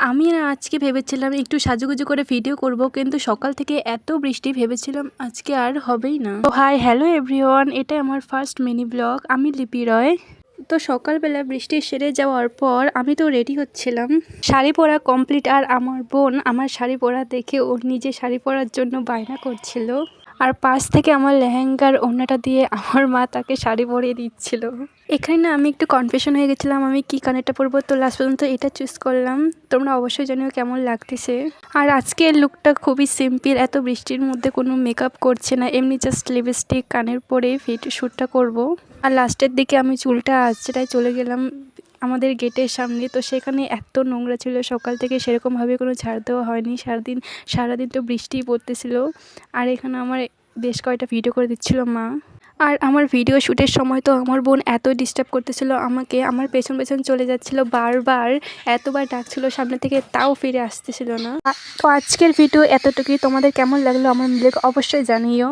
আমি না আজকে ভেবেছিলাম একটু সাজুগুজু করে ভিডিও করব, কিন্তু সকাল থেকে এত বৃষ্টি ভেবেছিলাম আজকে আর হবেই না। তো হাই হ্যালো এভরিওয়ান, এটা আমার ফার্স্ট মিনি ব্লগ। আমি লিপি রয়। তো সকালবেলা বৃষ্টি সেরে যাওয়ার পর আমি তো রেডি হচ্ছিলাম, শাড়ি পরা কমপ্লিট। আর আমার বোন আমার শাড়ি পরা দেখে ওর নিজে শাড়ি পরার জন্য বায়না করছিল, আর পাশ থেকে আমার লেহেঙ্গার ওড়নাটা দিয়ে আমার মা তাকে শাড়ি পরিয়ে দিচ্ছিল। এখানে না আমি একটু কনফিউশন হয়ে গেছিলাম আমি কি কানেরটা পরবো, তো লাস্ট পর্যন্ত এটা চুজ করলাম। তোমরা অবশ্যই জানিও কেমন লাগতেছে। আর আজকের লুকটা খুবই সিম্পল, এত বৃষ্টির মধ্যে কোনো মেকআপ করছে না, এমনি জাস্ট লিপস্টিক কানের পরে শ্যুটটা করব। আর লাস্টের দিকে আমি চুলটা আঁচড়ায় চলে গেলাম আমাদের গেটের সামনে। তো সেখানে এত নোংরা ছিল, সকাল থেকে সেরকমভাবে কোনো ঝাড় দেওয়া হয়নি। সারাদিন তো বৃষ্টিই পড়তেছিল। আর এখানে আমার বেশ কয়েকটা ভিডিও করে দিচ্ছিল মা। আর আমার ভিডিও শ্যুটের সময় তো আমার বোন এত ডিস্টার্ব করতেছিল আমাকে, আমার পেছন পেছন চলে যাচ্ছিল, বারবার এতবার ডাকছিল সামনে থেকে, তাও ফিরে আসতেছিল না। তো আজকের ভিডিও এতটুকুই। তোমাদের কেমন লাগলো আমার ব্লগ অবশ্যই জানিও।